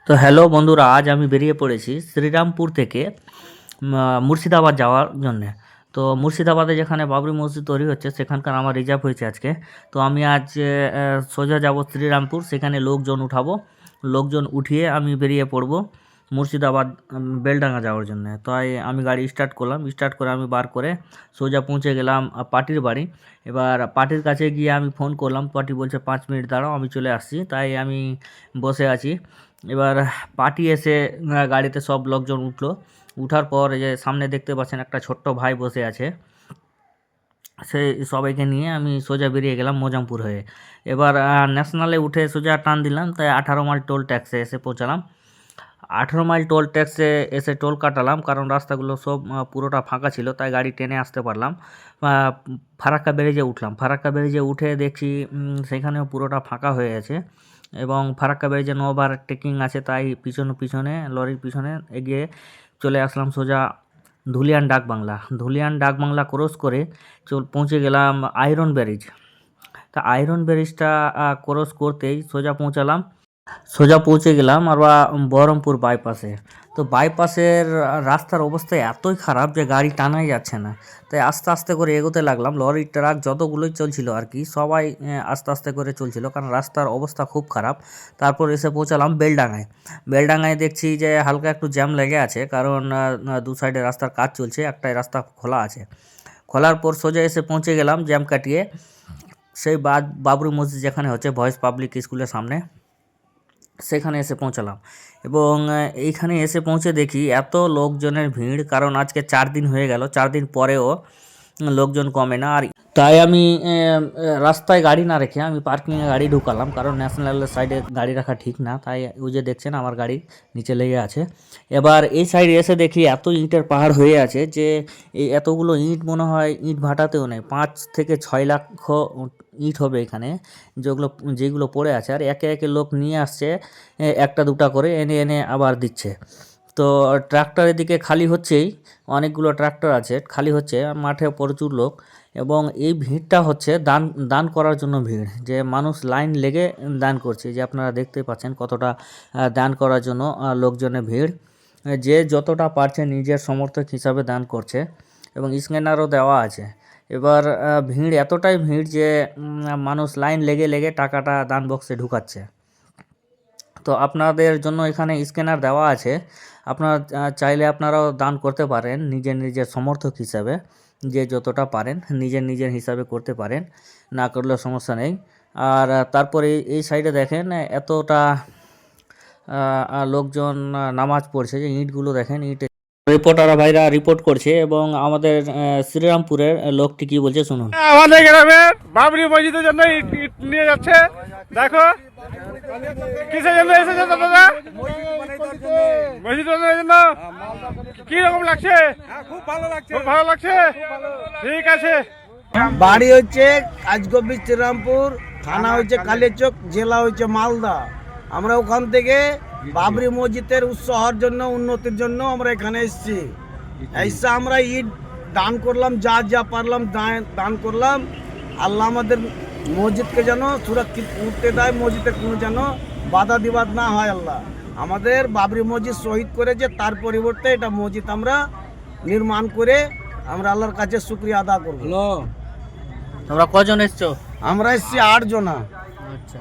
তো হ্যালো বন্ধুরা, আজ আমি বেরিয়ে পড়েছি শ্রীরামপুর থেকে মুর্শিদাবাদ যাওয়ার জন্যে। তো মুর্শিদাবাদে যেখানে বাবরি মসজিদ তৈরি হচ্ছে সেখানকার আমার রিজার্ভ হয়েছে আজকে। তো আমি আজ সোজা যাব শ্রীরামপুর, সেখানে লোকজন উঠাবো। লোকজন উঠিয়ে আমি বেরিয়ে পড়ব মুর্শিদাবাদ বেলডাঙ্গা যাওয়ার জন্যে। তাই আমি গাড়ি স্টার্ট করলাম, স্টার্ট করে আমি বার করে সোজা পৌঁছে গেলাম পার্টির বাড়ি। এবার পার্টির কাছে গিয়ে আমি ফোন করলাম, পার্টি বলছে 5 মিনিট দাঁড়াও, আমি চলে আসছি। তাই আমি বসে আছি। এবার পার্টি এসে গাড়িতে সব লোকজন উঠলো। উঠার পর এই যে সামনে দেখতে পাচ্ছেন একটা ছোট্ট ভাই বসে আছে, সেই সবাইকে নিয়ে আমি সোজা বেরিয়ে গেলাম মোজামপুর হয়ে। এবার ন্যাশনালে উঠে সোজা টান দিলাম, তাই 18 মাইল টোল ট্যাক্সে এসে পৌঁছালাম। 18 মাইল টোল ট্যাক্সে এসে টোল কাটালাম, কারণ রাস্তাগুলো সব পুরোটা ফাঁকা ছিল, তাই গাড়ি টেনে আসতে পারলাম। ফারাক্কা ব্যারেজে উঠলাম। ফারাক্কা ব্যারেজে উঠে দেখছি সেখানেও পুরোটা ফাঁকা হয়ে আছে, এবং ফারাক্কা ব্যারেজে 9বার টেকিং আছে, তাই পিছনে পিছনে লরির পিছনে এগিয়ে চলে আসলাম সোজা ধুলিয়ান ডাকবাংলা। ধুলিয়ান ডাকবাংলা ক্রস করে পৌঁছে গেলাম আয়রন ব্যারেজ। তা আয়রন ব্যারেজটা ক্রস করতেই সোজা পৌঁছে গেলাম আর বহরমপুর বাইপাসে। তো বাইপাসের রাস্তার অবস্থা এতই খারাপ যে গাড়ি টানাই যাচ্ছে না, তাই আস্তে আস্তে করে এগোতে লাগলাম। লরি ট্রাক যতগুলোই চলছিল আর কি, সবাই আস্তে আস্তে করে চলছিল, কারণ রাস্তার অবস্থা খুব খারাপ। তারপর এসে পৌঁছালাম বেলডাঙায়। বেলডাঙায় দেখছি যে হালকা একটু জ্যাম লেগে আছে, কারণ দু সাইডে রাস্তার কাজ চলছে, একটাই রাস্তা খোলা আছে। খোলার পর সোজা এসে পৌঁছে গেলাম জ্যাম কাটিয়ে সেই বাবরি মসজিদ যেখানে হচ্ছে ভয়েস পাবলিক স্কুলের সামনে, সেখানে এসে পৌঁছালাম। এবং এইখানে এসে পৌঁছে দেখি এত লোকজনের ভিড়, কারণ আজকে 4 দিন হয়ে গেল, 4 দিন পরেও লোকজন কমে না। আর তাই আমি রাস্তায় গাড়ি না রেখে আমি পার্কিংয়ে গাড়ি ঢুকালাম, কারণ ন্যাশনালের সাইডে গাড়ি রাখা ঠিক না। তাই ওই যে দেখছেন আমার গাড়ি নিচে লেগে আছে। এবার এই সাইডে এসে দেখি এত ইটের পাহাড় হয়ে আছে যে এই এতগুলো ইট মনে হয় ইট ভাটাতেও নেই, 5 থেকে 6 লক্ষ ইট হবে এখানে, যেগুলো পড়ে আছে। আর একে একে লোক নিয়ে আসছে, একটা দুটা করে এনে এনে আবার দিচ্ছে। তো ট্রাক্টর এদিকে খালি হচ্ছেই, অনেকগুলো ট্রাক্টর আছে, খালি হচ্ছে, মাঠে প্রচুর লোক। এবং এই ভিড়টা হচ্ছে দান করার জন্য ভিড়, যে মানুষ লাইন লেগে দান করছে, যে আপনারা দেখতে পাচ্ছেন কতটা দান করার জন্য লোকজনের ভিড়। যে যতটা পারছে নিজের সমর্থক হিসাবে দান করছে, এবং স্ক্যানারও দেওয়া আছে। এবার ভিড় এতটাই ভিড় যে মানুষ লাইন লেগে লেগে টাকাটা দান বক্সে ঢুকাচ্ছে। তো আপনাদের জন্য এখানে স্ক্যানার দেওয়া আছে, আপনারা চাইলে আপনারাও দান করতে পারেন নিজের সমর্থক হিসাবে, যে যতটা পারেন নিজের হিসাবে করতে পারেন, না করলেও সমস্যা নেই। আর তারপরে এই সাইডে দেখেন এতটা লোকজন নামাজ পড়ছে, যে ইঁটগুলো দেখেন, রিপোর্টাররা ভাইরা রিপোর্ট করছে, এবং আমাদের শ্রীরামপুরের লোকটি কি বলছে শুনুন। আমাদের গ্রামে বাবরি মসজিদের জন্য ইট নিয়ে যাচ্ছে, দেখো কিসের জন্য এসেছে দাদা? মসজিদ বানানোর জন্য। কি রকম লাগছে? খুব ভালো লাগছে, খুব ভালো লাগছে। ঠিক আছে। বাড়ি হচ্ছে কাজগবি শ্রীরামপুর, থানা হচ্ছে কালিয়াচক, জেলা হচ্ছে মালদা। আমরা ওখান থেকে বাবরি মসজিদের উৎসাহ হওয়ার জন্য, উন্নতির জন্য আমরা এখানে এসেছি। এসে আমরা ইট দান করলাম, যা পারলাম দান করলাম। আল্লাহ আমাদের মসজিদকে যেন সুরক্ষিত উঠতে দেয়, মসজিদে কোনো যেন বাধা বিবাদ না হয়। আল্লাহ আমাদের বাবরি মসজিদ শহীদ করেছে, তার পরিবর্তে এটা মসজিদ আমরা নির্মাণ করে আমরা আল্লাহর কাছে শুকরিয়া আদা করব। তোমরা কজন এসছো? আমরা এসেছি 8 জনা। আচ্ছা।